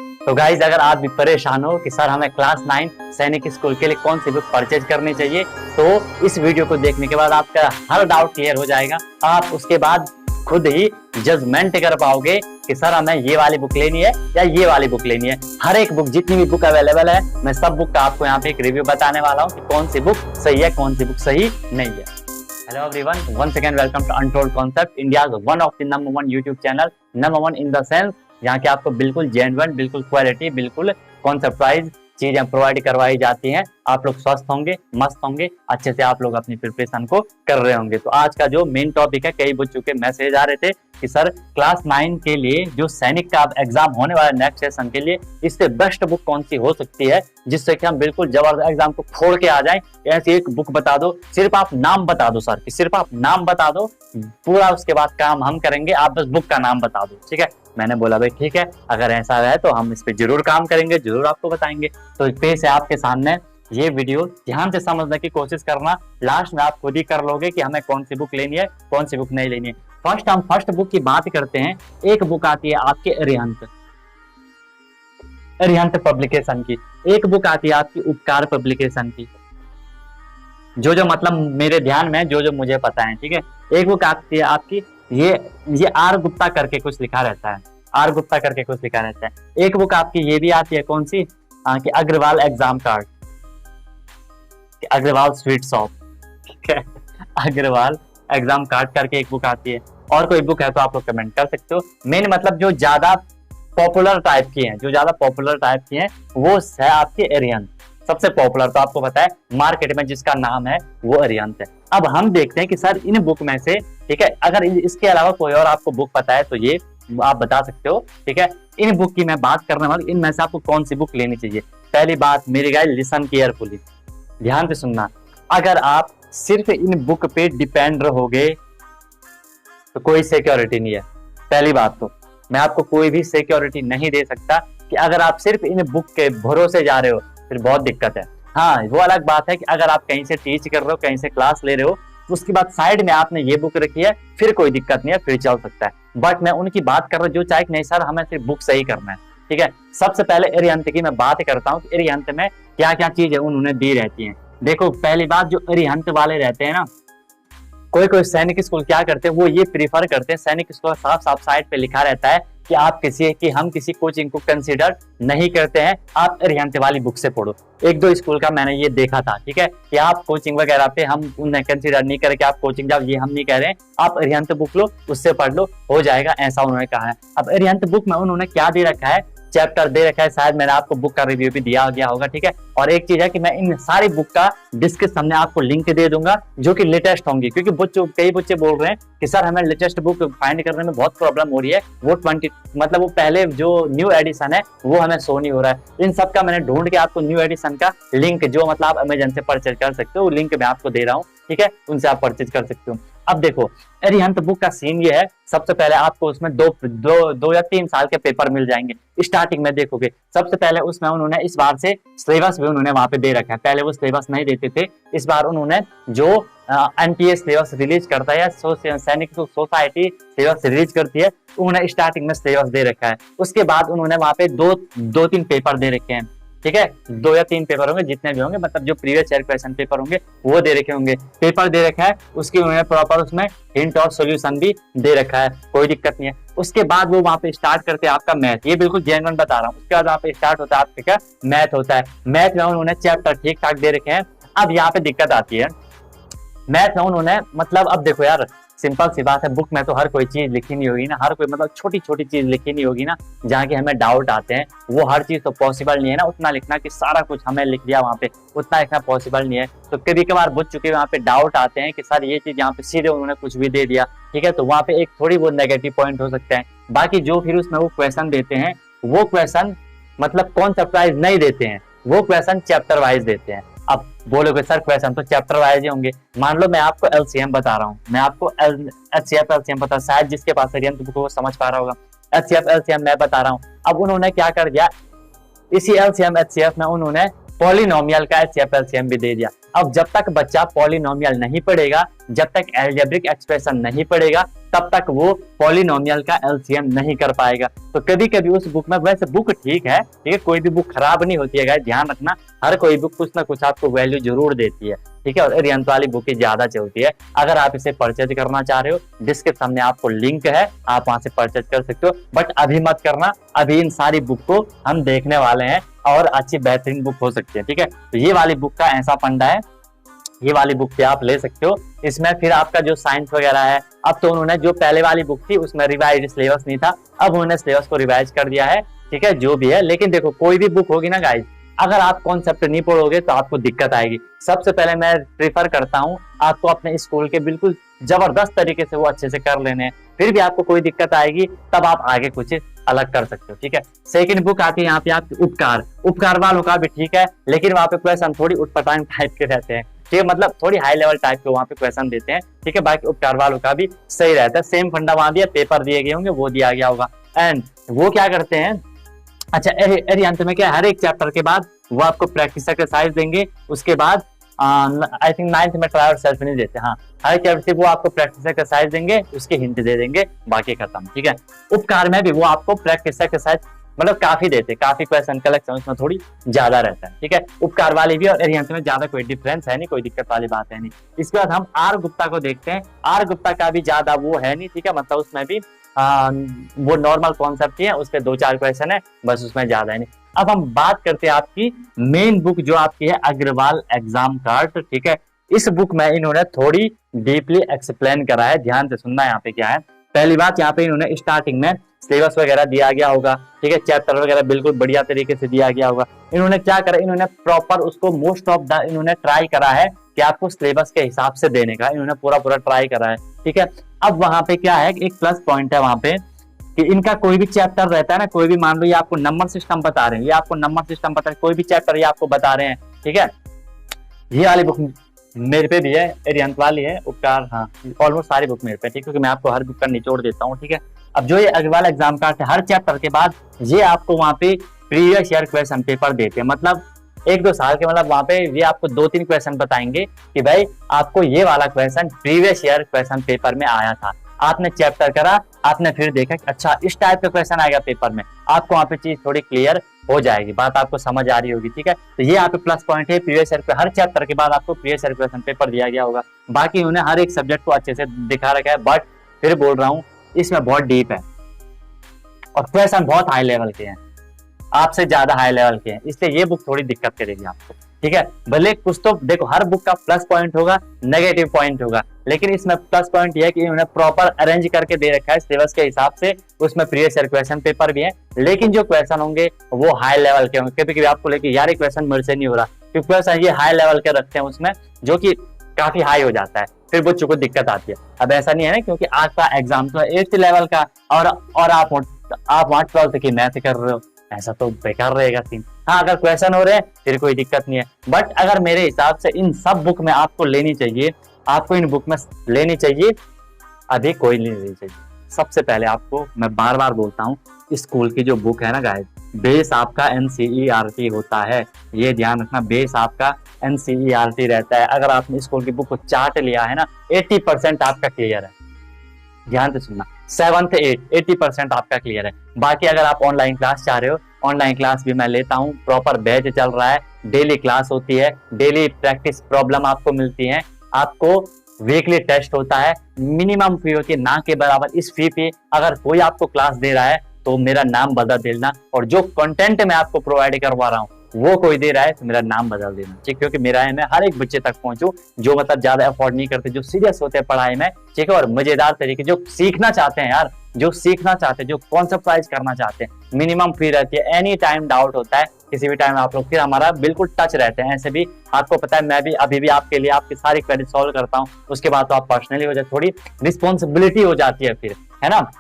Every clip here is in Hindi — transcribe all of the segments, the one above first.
तो गाइज अगर आप भी परेशान हो कि सर हमें क्लास 9 सैनिक स्कूल के लिए कौन सी बुक परचेज करनी चाहिए, तो इस वीडियो को देखने के बाद आपका हर डाउट क्लियर हो जाएगा। आप उसके बाद खुद ही जजमेंट कर पाओगे कि सर हमें ये वाली बुक लेनी है या ये वाली बुक लेनी है। हर एक बुक, जितनी भी बुक अवेलेबल है, मैं सब बुक का आपको यहाँ पे एक रिव्यू बताने वाला हूँ कि कौन सी बुक सही है, कौन सी बुक सही नहीं है। Hello everyone, once again welcome to untold concept, India one of the number 1 YouTube channel, number 1 in the sense यहाँ के आपको बिल्कुल जेन्युइन, बिल्कुल क्वालिटी, बिल्कुल कॉन्सेप्ट वाइज चीजें प्रोवाइड करवाई जाती हैं। आप लोग स्वस्थ होंगे, मस्त होंगे, अच्छे से आप लोग अपनी प्रिपरेशन को कर रहे होंगे। तो आज का जो मेन टॉपिक है, कई बच्चों के मैसेज आ रहे थे कि सर क्लास 9 के लिए जो सैनिक का एग्जाम होने वाला नेक्स्ट सेशन के लिए इससे बेस्ट बुक कौन सी हो सकती है जिससे कि हम बिल्कुल जबरदस्त एग्जाम को फोड़ के आ जाएं। ऐसी एक बुक बता दो, सिर्फ आप नाम बता दो सर, कि सिर्फ आप नाम बता दो, पूरा उसके बाद काम हम करेंगे, आप बस बुक का नाम बता दो, ठीक है। मैंने बोला भाई ठीक है, अगर ऐसा है तो हम इस पे जरूर काम करेंगे, जरूर आपको बताएंगे। तो पेश है आपके सामने ये वीडियो, ध्यान से समझने की कोशिश करना, लास्ट में आप खुद ही कर लोगे कि हमें कौन सी बुक लेनी है, कौन सी बुक नहीं लेनी है। हम फर्स्ट बुक की बात करते हैं। एक बुक आती है आपके अरिहंत पब्लिकेशन की, एक बुक आती है आपकी उपकार पब्लिकेशन की, जो मतलब मेरे ध्यान में जो मुझे पता है, ठीक है। एक बुक आती है आपकी, ये आर गुप्ता करके कुछ लिखा रहता है, आर गुप्ता करके कुछ लिखा रहता है। एक बुक आपकी ये भी आती है, कौन सी, कि Agarwal exam card, Agarwal sweet shop, ठीक है, अग्रवाल एग्जाम कार्ड करके एक बुक आती है। और कोई बुक है तो आप लोग कमेंट कर सकते हो। मेन मतलब जो ज्यादा पॉपुलर टाइप की हैं, जो ज्यादा पॉपुलर टाइप की हैं, वो है आपके अरिहंत। सबसे पॉपुलर तो आपको पता है, मार्केट में जिसका नाम है वो अरिहंत है। अब हम देखते हैं कि सर इन बुक में से, ठीक है, अगर इसके अलावा कोई और आपको बुक पता है तो ये आप बता सकते हो, ठीक है। इन बुक की मैं बात करने वाली, इनमें से आपको कौन सी बुक लेनी चाहिए। पहली बात मेरी गाइस, लिसन केयरफुली, ध्यान से सुनना। अगर आप सिर्फ इन बुक पे डिपेंड रहोगे तो कोई सिक्योरिटी नहीं है। पहली बात तो मैं आपको कोई भी सिक्योरिटी नहीं दे सकता कि अगर आप सिर्फ इन बुक के भरोसे जा रहे हो फिर बहुत दिक्कत है। हाँ, वो अलग बात है कि अगर आप कहीं से टीच कर रहे हो, कहीं से क्लास ले रहे हो, तो उसके बाद साइड में आपने ये बुक रखी है, फिर कोई दिक्कत नहीं है, फिर चल सकता है। बट मैं उनकी बात कर रहा हूँ जो चाहे नहीं सर हमें सिर्फ बुक सही करना है, ठीक है। सबसे पहले अरिहंत की मैं बात करता हूँ कि अरिहंत में क्या क्या चीजें उन्होंने दी रहती है। देखो, पहली बात, जो अरिहंत वाले रहते हैं ना, कोई सैनिक स्कूल क्या करते हैं, वो ये प्रीफर करते हैं, सैनिक स्कूल साफ साफ साइड पे लिखा रहता है कि हम किसी कोचिंग को कंसीडर नहीं करते हैं, आप अरिहंत वाली बुक से पढ़ो। एक दो स्कूल का मैंने ये देखा था, ठीक है, कि आप कोचिंग वगैरह पे हम उन्हें कंसीडर नहीं करके आप कोचिंग जाओ, ये हम नहीं कह रहे हैं, आप अरिहंत बुक लो, उससे पढ़ लो, हो जाएगा, ऐसा उन्होंने कहा है। अब अरिहंत बुक में उन्होंने क्या दे रखा है, चैप्टर दे रखा है, शायद मैंने आपको बुक का रिव्यू भी दिया गया होगा, ठीक है। और एक चीज है कि मैं इन सारी बुक का डिस्क्रिप्शन में आपको लिंक दे दूंगा जो कि लेटेस्ट होंगी, क्योंकि कई बच्चे बोल रहे हैं कि सर हमें लेटेस्ट बुक फाइंड करने में बहुत प्रॉब्लम हो रही है, वो 20 मतलब वो पहले जो न्यू एडिशन है वो हमें शो नहीं हो रहा है। इन सब का मैंने ढूंढ के आपको न्यू एडिशन का लिंक, जो मतलब आप अमेजन से परचेज कर सकते हो, वो लिंक मैं आपको दे रहा हूँ, ठीक है, उनसे आप परचेज कर सकते हो। अब देखो, अरिहंत बुक का सीन ये है, सबसे पहले आपको उसमें दो या 3 साल के पेपर मिल जाएंगे। स्टार्टिंग में देखोगे, सबसे पहले उसमें उन्होंने इस बार से सिलेबस भी उन्होंने वहां पे दे रखा है, पहले वो सिलेबस नहीं देते थे, इस बार उन्होंने जो एनटीए सिलेबस रिलीज करता है या सैनिक सोसाइटी सिलेबस रिलीज करती है, उन्होंने स्टार्टिंग में सिलेबस दे रखा है। उसके बाद उन्होंने वहां पे दो तीन पेपर दे रखे हैं, ठीक है, 2 या 3 पेपर होंगे, जितने भी होंगे, मतलब जो प्रीवियस ईयर क्वेश्चन पेपर होंगे वो दे रखे होंगे, पेपर दे रखा है, उसकी उन्होंने प्रॉपर उसमें हिंट और सॉल्यूशन भी दे रखा है, कोई दिक्कत नहीं है। उसके बाद वो वहां पे स्टार्ट करते हैं आपका मैथ, ये बिल्कुल जेन्युइन बता रहा हूँ। उसके बाद वहां पे स्टार्ट होता है आपका क्या, मैथ होता है। मैथ में उन्होंने चैप्टर ठीक ठाक दे रखे हैं। अब यहाँ पे दिक्कत आती है, मैथ में उन्होंने, मतलब अब देखो यार, सिंपल सी बात है, बुक में तो हर कोई चीज लिखी नहीं होगी ना, हर कोई मतलब छोटी छोटी चीज लिखी नहीं होगी ना, जहाँ की हमें डाउट आते हैं, वो हर चीज तो पॉसिबल नहीं है ना, उतना लिखना कि सारा कुछ हमें लिख दिया वहाँ पे, उतना लिखना पॉसिबल नहीं है। तो कभी कभार बच्चों के वहाँ पे डाउट आते हैं कि सर ये चीज यहाँ पे सीधे उन्होंने कुछ भी दे दिया, ठीक है, तो वहाँ पे एक थोड़ी बहुत नेगेटिव पॉइंट हो सकता है। बाकी जो फिर उसमें वो क्वेश्चन देते हैं, वो क्वेश्चन मतलब कॉन्सेप्ट वाइज नहीं देते हैं, वो क्वेश्चन चैप्टर वाइज देते हैं। अब बोलोगे सर क्वेश्चन तो चैप्टर वाइज ही होंगे, मान लो मैं आपको एलसीएम बता रहा हूँ, मैं आपको एचसीएफ एलसीएम बता, शायद जिसके पास अरिहंत बुक वो समझ पा रहा होगा, एचसीएफ एलसीएम मैं बता रहा हूँ। अब उन्होंने क्या कर दिया, इसी एलसीएम एचसीएफ में उन्होंने पॉलिनोमियल का एचसीएफ एलसीएम भी दे दिया। अब जब तक बच्चा पॉलिनोमियल नहीं पढ़ेगा, जब तक एल्जेब्रिक एक्सप्रेशन नहीं पढ़ेगा, तब तक वो पॉलिनोमियल का एलसीएम नहीं कर पाएगा। तो कभी कभी उस बुक में, वैसे बुक ठीक है, कोई भी बुक खराब नहीं होती है गाइस, ध्यान रखना, हर कोई बुक कुछ ना कुछ आपको वैल्यू जरूर देती है, ठीक है। और अरिहंत वाली बुक ज्यादा चलती है। अगर आप इसे परचेज करना चाह रहे हो, डिस्क्रिप्शन में आपको लिंक है, आप वहां से परचेज कर सकते हो, बट अभी मत करना, अभी इन सारी बुक को हम देखने वाले हैं और अच्छी बेहतरीन बुक हो सकती है, ठीक है। तो ये वाली बुक का ऐसा फंडा है, ये वाली बुक पे आप ले सकते हो। इसमें फिर आपका जो साइंस वगैरह है, अब तो उन्होंने, जो पहले वाली बुक थी उसमें रिवाइज सिलेबस नहीं था, अब उन्होंने सिलेबस को रिवाइज कर दिया है, ठीक है, जो भी है। लेकिन देखो, कोई भी बुक होगी ना गाइस, अगर आप कॉन्सेप्ट नहीं पढ़ोगे तो आपको दिक्कत आएगी। सबसे पहले मैं प्रीफर करता हूँ आपको अपने स्कूल के बिल्कुल जबरदस्त तरीके से वो अच्छे से कर लेने हैं, फिर भी आपको कोई दिक्कत आएगी तब आप आगे कुछ अलग कर सकते हो, ठीक है। सेकंड बुक आती है यहाँ पे आपकी उपकार वालों का भी ठीक है, लेकिन वहाँ पे क्वेश्चन थोड़ी उटपटांग टाइप के रहते हैं, ठीक है, मतलब थोड़ी हाई लेवल टाइप के वहाँ पे क्वेश्चन देते हैं, ठीक है। बाकी उपकार वालों का भी सही रहता है, सेम फंडा वहां दिया, पेपर दिए गए होंगे, वो दिया गया होगा। एंड वो क्या करते हैं, अच्छा अरिहंत में क्या, हर एक चैप्टर के बाद वो आपको प्रैक्टिस एक्सरसाइज देंगे, उसके बाद आई थिंक 9th में ट्राई और सेल्फ नहीं देते, हाँ, हर चैप्टर से वो आपको प्रैक्टिस एक्सरसाइज देंगे, उसके हिंट दे देंगे, बाकी खत्म, ठीक है। उपकार में भी वो आपको प्रैक्टिस एक्सरसाइज मतलब काफी देते, काफी क्वेश्चन कलेक्शन उसमें थोड़ी ज्यादा रहता है, ठीक है। उपकार वाली भी और अरिहंत में ज्यादा कोई डिफरेंस है नहीं, कोई दिक्कत वाली बात है नहीं। इसके बाद हम आर गुप्ता को देखते हैं। आर गुप्ता का भी ज्यादा वो है नहीं, ठीक है, मतलब उसमें भी वो नॉर्मल कॉन्सेप्ट ही है, उस पर 2-4 क्वेश्चन है बस, उसमें ज्यादा है नहीं। अब हम बात करते हैं आपकी मेन बुक जो आपकी है अग्रवाल एग्जाम कार्ड, ठीक है। इस बुक में इन्होंने थोड़ी डीपली एक्सप्लेन करा है, ध्यान से सुनना। यहाँ पे क्या है, पहली बात, यहाँ पे इन्होंने स्टार्टिंग में सिलेबस वगैरह दिया गया होगा, ठीक है, चैप्टर वगैरह बिल्कुल बढ़िया तरीके से दिया गया होगा। इन्होंने क्या करा, इन्होंने प्रॉपर उसको मोस्ट ऑफ द इन्होंने ट्राई करा है कि आपको सिलेबस के हिसाब से देने का, इन्होंने पूरा ट्राई करा है, ठीक है। अब वहां पे क्या है, एक प्लस पॉइंट है वहां पे कि इनका कोई भी चैप्टर रहता है ना, कोई भी, मान लो ये आपको नंबर सिस्टम बता रहे हैं, ये आपको नंबर सिस्टम बता रहे हैं, कोई भी चैप्टर ये आपको बता रहे हैं, ठीक है। ये वाली बुक मेरे पे भी है, अरिहंत वाली है, उपकार, हाँ, ऑलमोस्ट सारी बुक मेरे पे, ठीक है, क्योंकि मैं आपको हर बुक का निचोड़ देता हूँ, ठीक है। अब जो ये अग्रवाल एग्जाम कार्ड है, हर चैप्टर के बाद ये आपको वहां पे प्रीवियस ईयर क्वेश्चन पेपर देते हैं, मतलब 1-2 साल के, मतलब वहां पे ये आपको 2-3 क्वेश्चन बताएंगे कि भाई आपको ये वाला question previous year question paper में आया था, आपने चैप्टर करा, आपने फिर देखा कि अच्छा इस टाइप का क्वेश्चन आ गया पेपर में, आपको वहां पे चीज थोड़ी क्लियर हो जाएगी, बात आपको समझ आ रही होगी, ठीक है। तो ये यहाँ पे प्लस पॉइंट है, प्रीवियस ईयर पे हर चैप्टर के बाद आपको प्रीवियस ईयर क्वेश्चन पेपर दिया गया होगा। बाकी उन्होंने हर एक सब्जेक्ट को अच्छे से दिखा रखा है, बट फिर बोल रहा हूँ इसमें बहुत डीप है और क्वेश्चन बहुत हाई लेवल के हैं, आपसे ज्यादा हाई लेवल के हैं, इसलिए ये बुक थोड़ी दिक्कत करेगी आपको, ठीक है। भले कुछ तो देखो, हर बुक का प्लस पॉइंट होगा, नेगेटिव पॉइंट होगा, लेकिन इसमें प्लस पॉइंट ये है कि इन्होंने प्रॉपर अरेंज करके दे रखा है सिलेबस के हिसाब से, उसमें प्रीवियस ईयर क्वेश्चन पेपर भी है, लेकिन जो क्वेश्चन होंगे वो हाई लेवल के होंगे। कभी कभी आपको लेके यार ये क्वेश्चन मेरे से नहीं हो रहा, क्योंकि क्वेश्चन ये हाई लेवल के रखते हैं उसमें, जो कि काफी हाई हो जाता है, फिर बच्चों को दिक्कत आती है। अब ऐसा नहीं है ना, क्योंकि आज का एग्जाम तो 8th लेवल का और आप वहां 12th की मैथ कर रहे हो, ऐसा तो बेकार रहेगा सीन। हाँ, अगर क्वेश्चन हो रहे हैं फिर कोई दिक्कत नहीं है, बट अगर मेरे हिसाब से इन सब बुक में आपको लेनी चाहिए, आपको इन बुक में लेनी चाहिए, अभी कोई नहीं लेनी चाहिए। सबसे पहले आपको मैं बार बार बोलता हूँ, स्कूल की जो बुक है ना गाइस, बेस आपका NCERT होता है, ये ध्यान रखना, बेस आपका NCERT रहता है। अगर आपने स्कूल की बुक को चार्ट लिया है ना, 80% आपका क्लियर है, ध्यान से सुनना, 7th 8 80% आपका क्लियर है। बाकी अगर आप ऑनलाइन क्लास चाह रहे हो, ऑनलाइन क्लास भी मैं लेता हूँ, प्रॉपर बैच चल रहा है, डेली क्लास होती है, डेली प्रैक्टिस प्रॉब्लम आपको मिलती है, आपको वीकली टेस्ट होता है, मिनिमम फी होती है ना के बराबर। इस फी पे अगर कोई आपको क्लास दे रहा है तो मेरा नाम बदल देना, और जो कंटेंट मैं आपको प्रोवाइड करवा रहा हूँ वो कोई दे रहा है तो मेरा नाम बदल देना, ठीक, क्योंकि मेरा है मैं हर एक बच्चे तक पहुंचूं जो मतलब ज्यादा अफोर्ड नहीं करते, जो सीरियस होते हैं पढ़ाई में, ठीक है, और मजेदार तरीके, जो सीखना चाहते हैं यार, जो सीखना चाहते हैं, जो कॉन्सेप्टाइज करना चाहते हैं। मिनिमम फी रहती है, एनी टाइम डाउट होता है, किसी भी टाइम आप लोग फिर हमारा बिल्कुल टच रहते हैं। ऐसे भी आपको पता है, मैं भी अभी भी आपके लिए आपकी सारी क्वेरी सॉल्व करता हूँ, उसके बाद तो आप पर्सनली हो जाए, थोड़ी रिस्पॉन्सिबिलिटी हो जाती है फिर, है ना,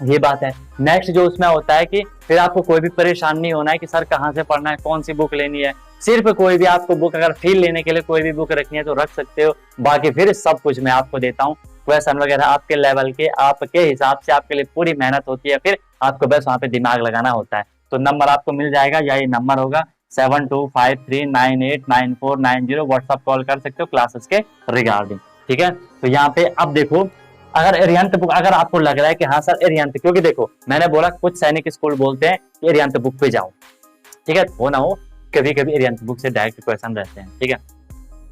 ये बात है। नेक्स्ट जो उसमें होता है कि फिर आपको कोई भी परेशान नहीं होना है कि सर कहाँ से पढ़ना है, कौन सी बुक लेनी है, सिर्फ कोई भी आपको बुक अगर फील लेने के लिए कोई भी बुक रखनी है तो रख सकते हो, बाकी फिर सब कुछ मैं आपको देता हूँ, क्वेश्चन वगैरह आपके लेवल के, आपके हिसाब से, आपके लिए पूरी मेहनत होती है, फिर आपको बस वहाँ पे दिमाग लगाना होता है। तो नंबर आपको मिल जाएगा, यही नंबर होगा 7253989490, व्हाट्सअप कॉल कर सकते हो क्लासेस के रिगार्डिंग, ठीक है। तो यहाँ पे अब देखो, अगर एरियंत बुक, अगर आपको लग रहा है कि हाँ सर एरियंत, क्योंकि देखो मैंने बोला कुछ सैनिक स्कूल बोलते हैं कि एरियंत बुक पे जाओ, ठीक है, वो ना हो, कभी कभी एरियंत बुक से डायरेक्ट क्वेश्चन रहते हैं, ठीक है,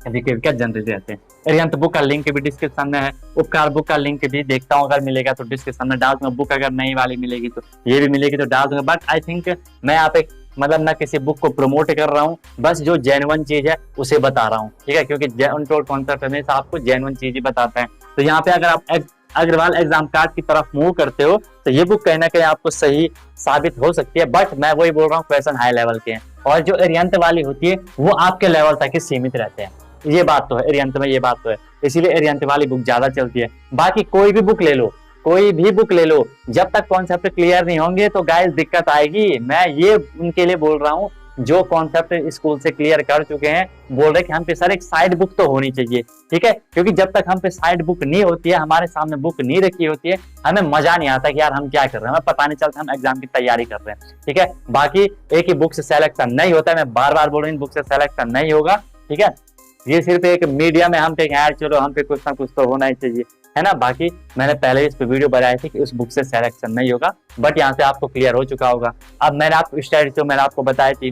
कभी कभी क्या जनरल रहते हैं। एरियंत बुक का लिंक भी डिस्क्रिप्शन में है, उपकार बुक का लिंक भी देखता हूँ, अगर मिलेगा तो डिस्क्रिप्शन में डाल दूंगा, बुक अगर नई वाली मिलेगी तो ये भी मिलेगी तो डाल दूंगा। बट आई थिंक मैं यहाँ पे मतलब ना किसी बुक को प्रमोट कर रहा हूँ, बस जो जेन्युइन चीज है उसे बता रहा हूँ, ठीक है, क्योंकि अनटोल्ड कॉन्सेप्ट हमेशा आपको जेन्युइन चीज ही बताते हैं। तो यहाँ पे अगर आप अग्रवाल एग्जाम कार्ड की तरफ मूव करते हो तो ये बुक कहीं ना कहीं आपको सही साबित हो सकती है। बट मैं वही बोल रहा हूँ, क्वेश्चन हाई लेवल के हैं, और जो एरियंत वाली होती है वो आपके लेवल तक ही सीमित रहते हैं, ये बात तो है, एरियंत में ये बात तो है, इसीलिए एरियंत वाली बुक ज्यादा चलती है। बाकी कोई भी बुक ले लो, कोई भी बुक ले लो, जब तक कॉन्सेप्ट क्लियर नहीं होंगे तो गाइस दिक्कत आएगी। मैं ये उनके लिए बोल रहा हूँ जो कॉन्सेप्ट स्कूल से क्लियर कर चुके हैं, बोल रहे कि हम पे सर एक साइड बुक तो होनी चाहिए, ठीक है, क्योंकि जब तक हम पे साइड बुक नहीं होती है, हमारे सामने बुक नहीं रखी होती है, हमें मजा नहीं आता कि यार हम क्या कर रहे हैं, हमें पता नहीं चलता हम एग्जाम की तैयारी कर रहे हैं, ठीक है। बाकी एक ही बुक से सिलेक्शन नहीं होता है, मैं बार बार बोल रही हूँ, बुक से सिलेक्शन नहीं होगा, ठीक है, ये सिर्फ एक मीडिया में हम पे यार चलो हम पे कुछ ना कुछ तो होना ही चाहिए, है ना। बाकी मैंने पहले इस पे वीडियो बनाई थी कि उस बुक से सिलेक्शन नहीं होगा, बट यहाँ से आपको क्लियर हो चुका होगा। अब मैंने आपको स्ट्रेटजी जो मैंने आपको बताई थी,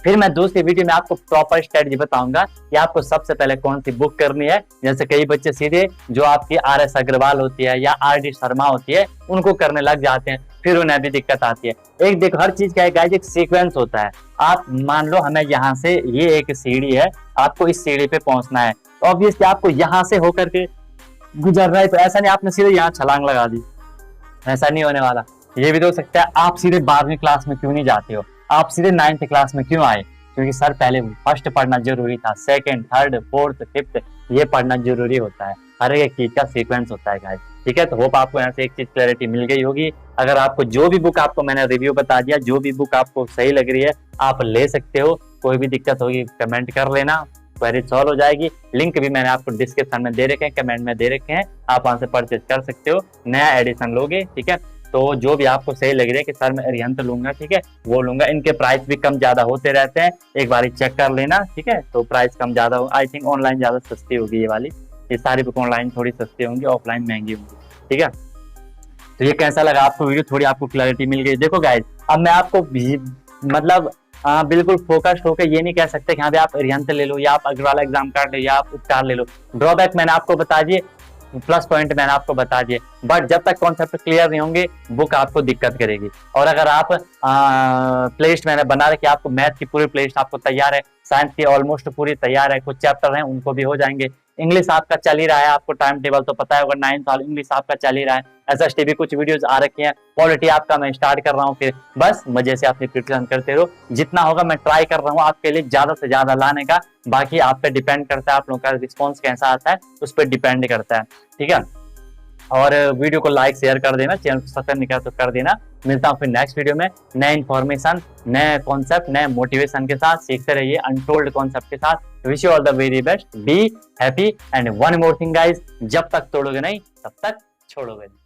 फिर मैं दूसरी वीडियो में आपको प्रॉपर स्ट्रेटजी बताऊंगा कि आपको सबसे पहले कौन सी बुक करनी है। जैसे कई बच्चे सीधे जो आपकी RS अग्रवाल होती है या RD शर्मा होती है उनको करने लग जाते हैं, फिर उन्हें भी दिक्कत आती है। एक देखो हर चीज का गाइस एक सीक्वेंस होता है। आप मान लो हमें यहाँ से ये एक सीढ़ी है, आपको इस सीढ़ी पे पहुंचना है, ऑब्वियसली आपको यहाँ से होकर के गुजरना है, तो ऐसा नहीं आपने सीधे यहाँ छलांग लगा दी, ऐसा नहीं होने वाला। ये भी तो हो सकता है आप सीधे 12वीं क्लास में क्यों नहीं जाते हो, आप सीधे 9th क्लास में क्यों आए, क्योंकि सर पहले फर्स्ट पढ़ना जरूरी था, सेकंड, थर्ड, फोर्थ, फिफ्थ ये पढ़ना जरूरी होता है, हर एक चीज का सीक्वेंस होता है गाइस, ठीक है। तो होप आपको यहाँ से एक चीज क्लैरिटी मिल गई होगी। अगर आपको जो भी बुक आपको मैंने रिव्यू बता दिया, जो भी बुक आपको सही लग रही है आप ले सकते हो, कोई भी दिक्कत होगी कमेंट कर लेना, क्वेरी सॉल्व हो जाएगी। लिंक भी मैंने आपको डिस्क्रिप्शन में दे रखे हैं, कमेंट में दे रखे हैं, आप वहां से परचेज कर सकते हो, नया एडिशन लोगे, ठीक है। तो जो भी आपको सही लग रही है कि सर मैं अरिहंत लूंगा, ठीक है, वो लूंगा। इनके प्राइस भी कम ज्यादा होते रहते हैं, एक बार चेक कर लेना, ठीक है। तो प्राइस कम ज्यादा हो, आई थिंक ऑनलाइन ज्यादा सस्ती होगी ये वाली, ये सारी बुक ऑनलाइन थोड़ी सस्ती होंगी, ऑफलाइन महंगी होंगी, ठीक है। तो ये कैसा लगा आपको वीडियो, थोड़ी आपको क्लैरिटी मिल गई। देखो गाइज अब मैं आपको मतलब बिल्कुल फोकस्ड होकर ये नहीं कह सकते कि हाँ आप अरिहंत ले लो या आप अग्रवाल एग्जाम कार्ड या आप उपकार ले लो। ड्रॉबैक मैंने आपको बता दिए, प्लस पॉइंट मैंने आपको बता दिए, बट जब तक कॉन्सेप्ट क्लियर नहीं होंगे बुक आपको दिक्कत करेगी। और अगर आप प्लेलिस्ट मैंने बना रखी, आपको मैथ की पूरी प्लेलिस्ट आपको तैयार है, साइंस की ऑलमोस्ट पूरी तैयार है, कुछ चैप्टर हैं उनको भी हो जाएंगे, इंग्लिश आपका चल ही रहा है, आपको टाइम टेबल तो पता है होगा, 9 साल इंग्लिश आपका चल ही रहा है, SST भी कुछ वीडियोस आ रखी हैं, पॉलिटी आपका मैं स्टार्ट कर रहा हूँ, फिर बस मजे से अपनी प्रिपरेशन करते रहो, जितना होगा मैं ट्राई कर रहा हूँ आपके लिए ज्यादा से ज्यादा लाने का। बाकी आप पे डिपेंड करता है, आप लोगों का रिस्पॉन्स कैसा आता है उस पर डिपेंड करता है, ठीक है। और वीडियो को लाइक शेयर कर देना, चैनल को सब्सक्राइब नहीं किया तो कर देना। मिलता हूँ फिर नेक्स्ट वीडियो में नए इन्फॉर्मेशन, नए कॉन्सेप्ट, नए मोटिवेशन के साथ। सीखते रहिए अनटोल्ड कॉन्सेप्ट के साथ। Wish you all the very best, be happy and one more thing guys, जब तक तोड़ोगे नहीं तब तक छोड़ोगे नहीं।